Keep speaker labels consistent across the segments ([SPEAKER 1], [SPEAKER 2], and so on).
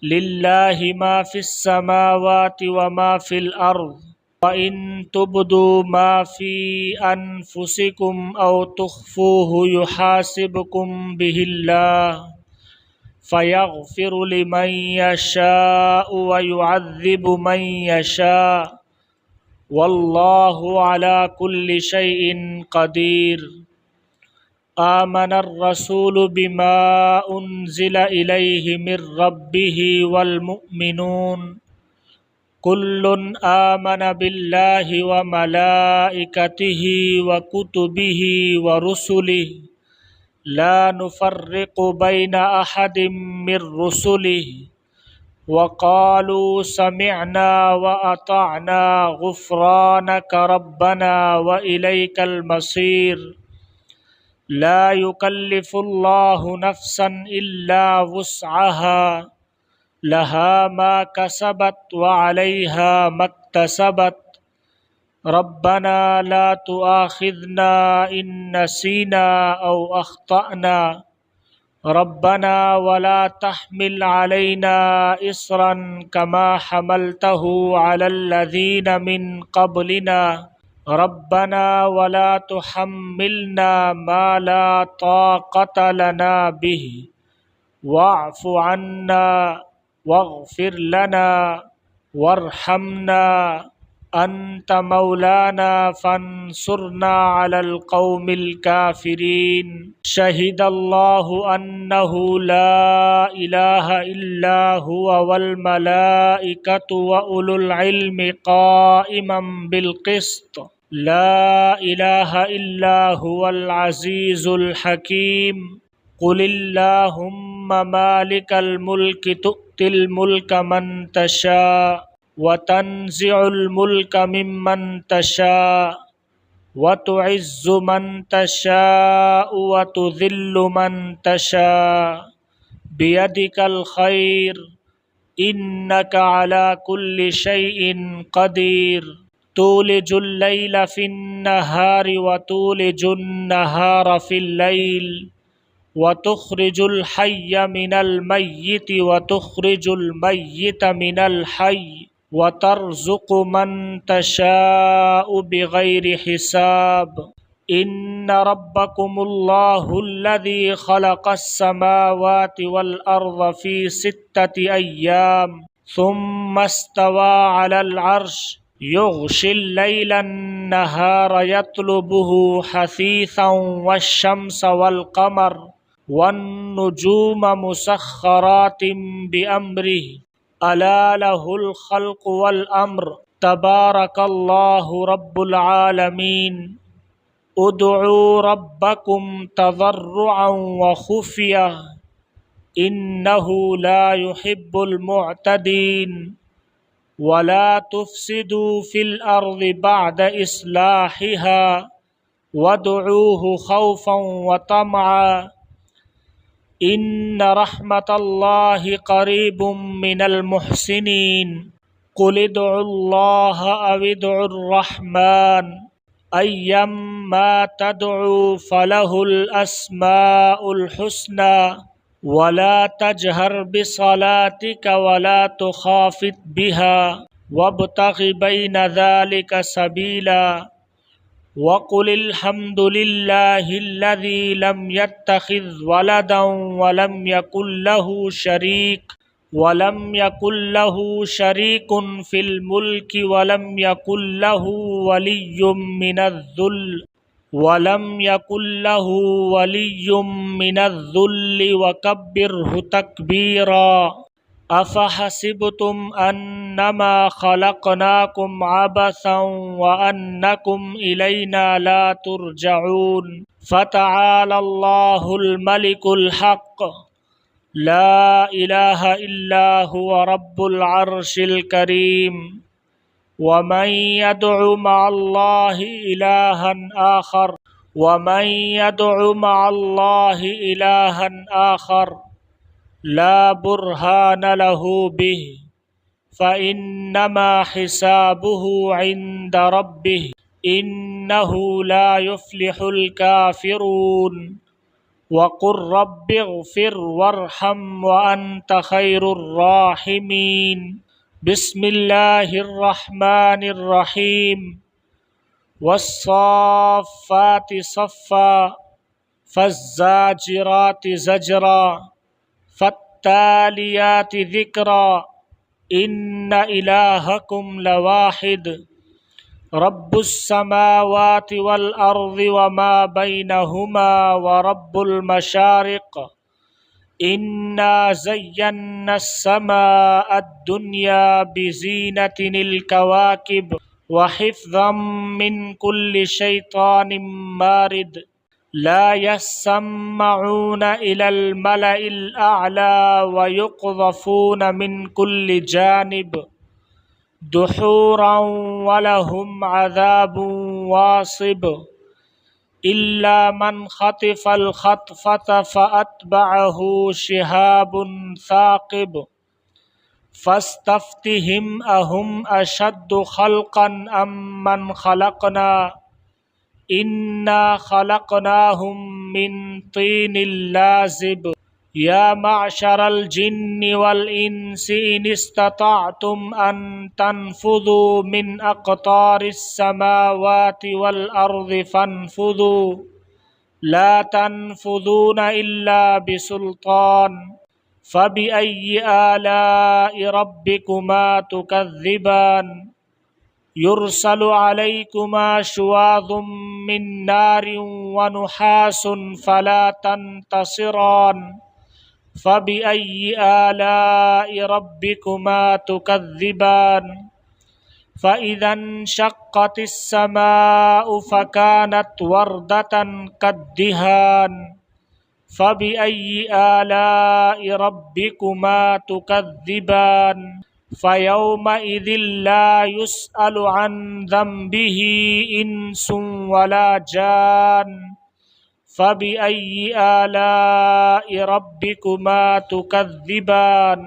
[SPEAKER 1] लिल्लाहि मा फिस समावाति व मा फिल अर्द व इन तुबदू मा फी अनफुसिकुम औ तुख्फूहु युहासिबकुम बिहिल्लाह फयग़फ़िरु लिमन यशाअ व युअज़्ज़िबु मन यशाअ वल्लाहु अला कुल्लि शैइन क़दीर। आमनर रसूलु बिमा उन्ज़िला इलैहि मिर रब्बिहि वल मुअ्मिनून कुल्लुन आमन बिल्लाहि व मलाइकतिहि व कुतुबिहि व रुसुलिहि ला नुफ़र्रिक़ु बैन अहदिम मिर रुसुलिहि व क़ालू समिअना व अतअना गुफ़्रानक रब्बना व इलैकल मसीर। ला युकल्लिफ़ुल्लाहु नफ़्सन इल्ला वुस्अहा लहा मा कसबत व अलैहा मक्तसबत। रब्बना ला तुआखिज़ना इन नसीना औ अख्तअना रब्बना वला तहमिल अलैना इस्रन कमा हमलतहु अलल्लज़ीना मिन क़ब्लिना रब्बना वला तुहम्मिलना मा ला ताक़त लना बिहि वाअफ़ु अन्ना वग़फ़िर लना वरहमना अंत मौलाना फंसुरना अलल क़ौमिल काफ़िरीन। शहिदल्लाहु अन्नहु ला इलाहा इल्ला हुवा वल मलाइकतु व उलुल इल्मि क़ाइमम बिल क़िस्त। ला इलाहा इल्ला हुवल अज़ीज़ुल हकीम। क़ुलिल्लाहुम्मा मालिकल मुल्कि तु'तिल मुल्का मन तशा व तंज़िउल मुल्का मिम्मन तशा व तुइज़्ज़ु मन तशा व तुज़िल्लु मन तशा बियदिकल खैर इन्नका अला कुल्लि शैइन क़दीर। तूलिजुल लैला फिन नहारि व तूलिजुन नहारा फिल लैल व तुख़रिजुल हय्य मिनल मय्यिति व तुख़रिजुल मय्यिता मिनल हय्य व तर्ज़ुक़ु मन तशाअु बिग़ैरि हिसाब। इन्न रब्बकुमुल्लाहुल्लज़ी ख़लक़स समावाति वल अर्ज़ फ़ी सित्तति अय्याम सुम्मा इस्तवा अलल अर्श युग़शिल लैलन नहारा यत्लुबुहु हसीसन वश्शम्स वल क़मर वन्नुजूम मुसख़्ख़रातिन बिअम्रिहि अला लहुल ख़ल्क़ु वल अम्र तबारकल्लाहु रब्बुल आलमीन। उदउ रब्बकुम तज़र्रुअन व खुफ़ियह इन्नहु ला युहिब्बुल मुअतदीन। वला तुफ़्सिदू फ़िल अर्ज़ि बअद इस्लाहिहा वदऊहु ख़ौफ़न व तमअन इन्न रहमतल्लाहि क़रीबुम मिनल मुहसिनीन। क़ुलिदउल्लाह अविदउर रहमान अय्यम्मा तदउ फ़लहुल अस्माउल हुस्ना वला तजहर बिसलातिका वला तुख़ाफ़ित बिहा वब्तग़ि बैन ज़ालिका सबीला। वक़ुलिल हम्दुलिल्लाहिल्लज़ी लम यत्तख़िज़ वलदन वलम यकुल लहू शरीकुन फ़िल मुल्कि वलम यकुल लहू वलिय्युम मिनज़्ज़ुल्लि वकब्बिरहु तकबीरा। अफ़हसिबतुम अन्नमा ख़लक़नाकुम अबसन व अन्नकुम इलैना ला तुरजऊन। फ़तआलल्लाहुल मलिकुल हक़्क़ ला इलाहा इल्ला हुवा रब्बुल अर्शिल करीम। वमन यदउ मअल्लाहि इलाहन आखर ला बुरहान लहू बिहि फ़इन्नमा हिसाबुहु इंद रब्बिहि इन्नहु ला युफ़्लिहुल काफ़िरून। وقل رب اغفر وارحم وأنت خير الراحمين بسم الله الرحمن الرحيم والصافات صفا فالزاجرات زجرا فالتاليات ذكرا إن إلهكم لواحد رب السماوات والأرض وما بينهما ورب المشارق إنا زينا السماء الدنيا بزينة الكواكب وحفظا من كل شيطان مارد لا يسمعون إلى الملأ الأعلى ويقذفون من كل جانب دحورا ولهم عذاب واصب إلا من خطف الخطفة فأتبعه شهاب ثاقب فاستفتهم أهم أشد خلقا أم من خلقنا إنا خلقناهم من طين لازب يا معشر الجن والإنس إن استطعتم أن تنفذوا من أقطار السماوات والأرض فانفذوا لا تنفذون إلا بسلطان فبأي آلاء ربكما تكذبان يرسل عليكما شواظ من نار ونحاس فلا تنتصران فبأي آلاء ربكما تكذبان فإذا انشقت السماء فكانت وردة كالدهان فبأي آلاء ربكما تكذبان فيومئذ لا يسأل عن ذنبه إنس ولا جان فبأي آلاء ربكما تكذبان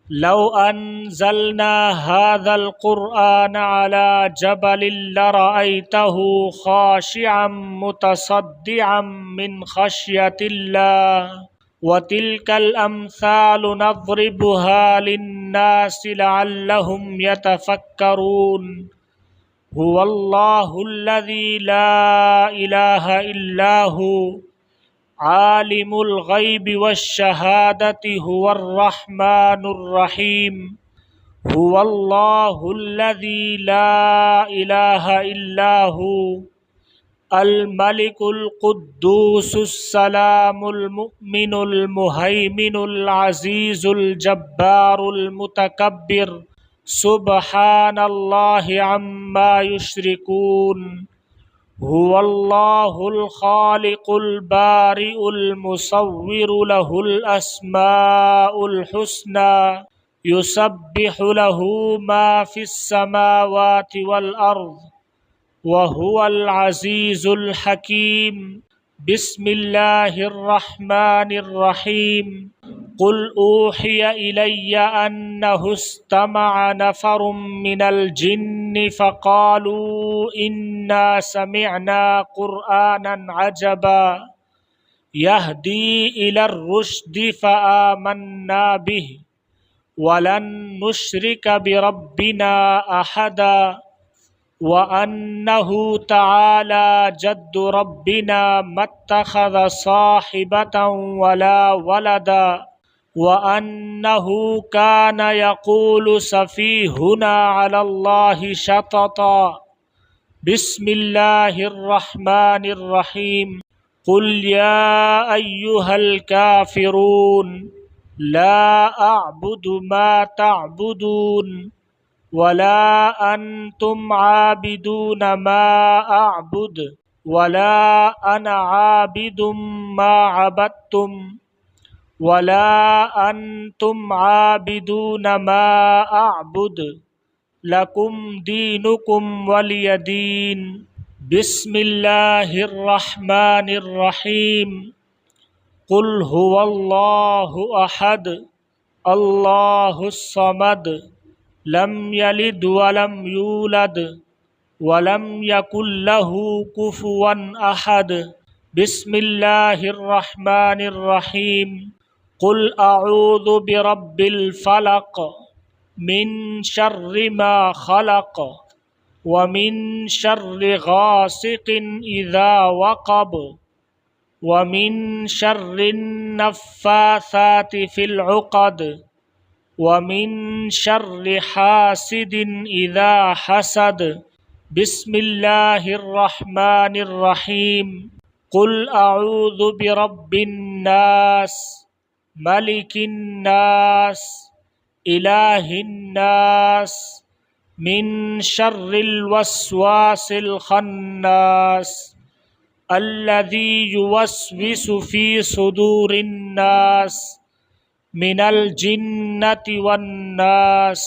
[SPEAKER 1] لو أنزلنا هذا القرآن على جبل لرأيته خاشعا متصدعا من خشية الله وتلك الأمثال نضربها للناس لعلهم يتفكرون هو الله الذي لا إله إلا هو عالم الغيب والشهادة هو الرحمن الرحيم هو الله الذي لا إله إلا هو الملك القدوس السلام المؤمن المهيمن العزيز الجبار المتكبر سبحان الله عما يشركون هو الله الخالق البارئ المصور له الأسماء الحسنى يسبح له ما في السماوات والأرض وهو العزيز الحكيم بسم الله الرحمن الرحيم قل أوحي إلي أنه استمع نفر من الجن فقالوا إنا سمعنا قرآنا عجبا يهدي إلى الرشد فآمنا به ولن نشرك بربنا أحدا وأنه تعالى جد ربنا ما اتخذ صاحبة ولا ولدا وأنه كان يقول سفيهنا على الله شططا بسم الله الرحمن الرحيم قل يا أيها الكافرون لا أعبد ما تعبدون ولا أنتم عابدون ما أعبد ولا أنا عابد ما عبدتم ولا أنتم عابدون ما أعبد لكم دينكم ولي دين بسم الله الرحمن الرحيم قل هو الله أحد الله الصمد لم يلد ولم يولد ولم يكن له كفوا أحد बिस्मिल्लाहिर्रहमानिर्रहीम। कुल अऊज़ु बिरब्बिल फलक मिन शर्रि मा खलक व मिन शर्रि गासिकिन इज़ा वक़ब व मिन शर्रिन नफ़्फ़ासाति फ़िल उक़द व मिन शर्रि हासिदिन इज़ा हसद। बिस्मिल्लाहिर्रहमानिर्रहीम। कुल अऊज़ु बिरब्बिन नास मलिकिन नास इलाहिन नास मिन शर्रिल वस्वासिल खन्नास अल्लज़ी युवस्विसु फ़ी सुदूरिन नास मिनल जिन्नति वन नास।